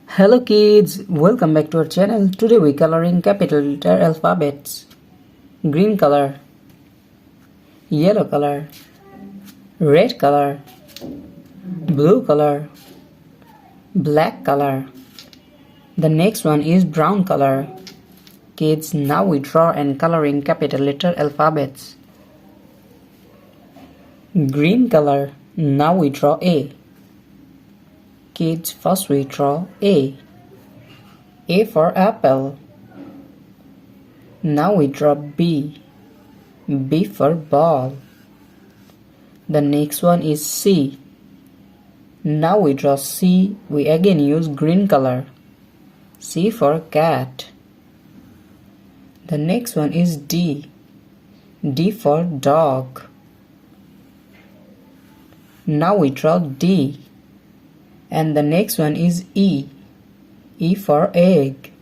Hello kids, welcome back to our channel. Today we coloring capital letter alphabets. Green color, yellow color, red color, blue color, black color. The next one is brown color. Kids, now we draw and coloring capital letter alphabets. Green color, now we draw A. Kids, first we draw A. A for apple. Now we draw B. B for ball. The next one is C. Now we draw C. We again use green color. C for cat. The next one is D. D for dog. Now we draw D. And the next one is E. E for egg.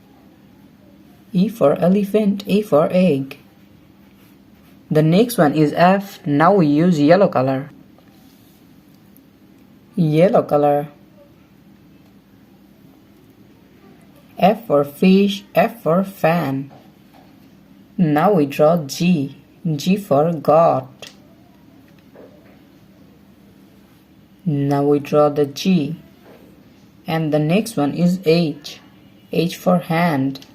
E for elephant, A for egg. The next one is F. Now we use yellow color. Yellow color. F for fish, F for fan. Now we draw G. G for God. Now we draw the G. And the next one is H. H for hand.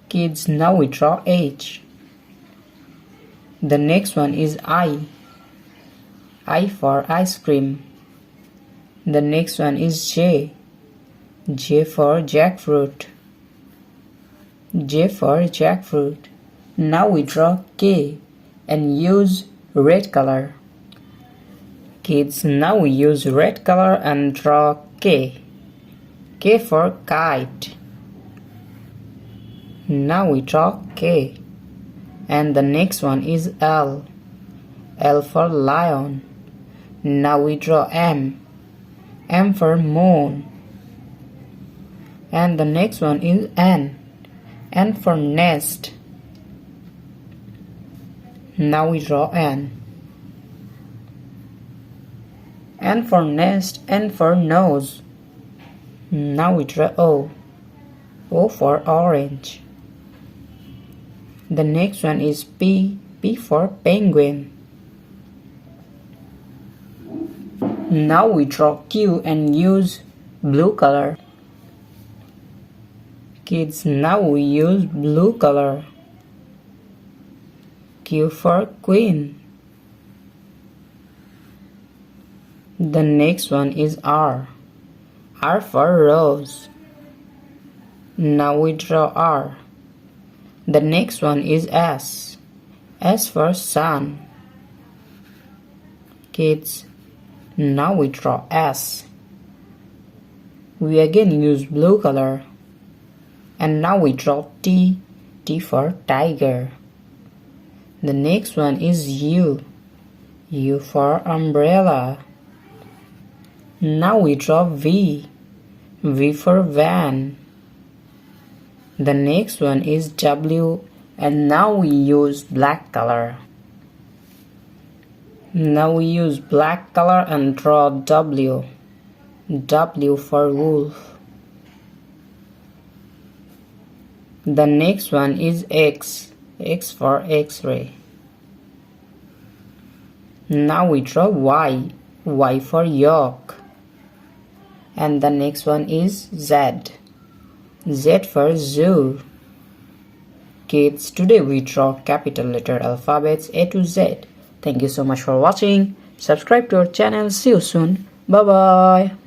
Kids, now we draw H. The next one is I. I for ice cream. The next one is J. J for jackfruit. J for jackfruit. Now we draw K and use red color. Kids, now we use red color and draw K. K for kite. Now we draw K. And the next one is L. L for lion. Now we draw M. M for moon. And the next one is N. N for nest. Now we draw N. N for nest, N for nose. Now we draw O. O for orange. The next one is P. P for penguin. Now we draw Q and use blue color. Kids, now we use blue color. Q for queen. The next one is R. R for rose. Now we draw R. The next one is S. S for sun. Kids, now we draw S. We again use blue color. And now we draw T. T for tiger. The next one is U. U for umbrella. Now we draw V. V for van. The next one is W, and now we use black color. Now we use black color and draw W. W for wolf. The next one is X. X for X-ray. Now we draw Y. Y for yolk. And the next one is Z. Z for zoo. Kids, today we draw capital letter alphabets A to Z. Thank you so much for watching. Subscribe to our channel. See you soon. Bye bye.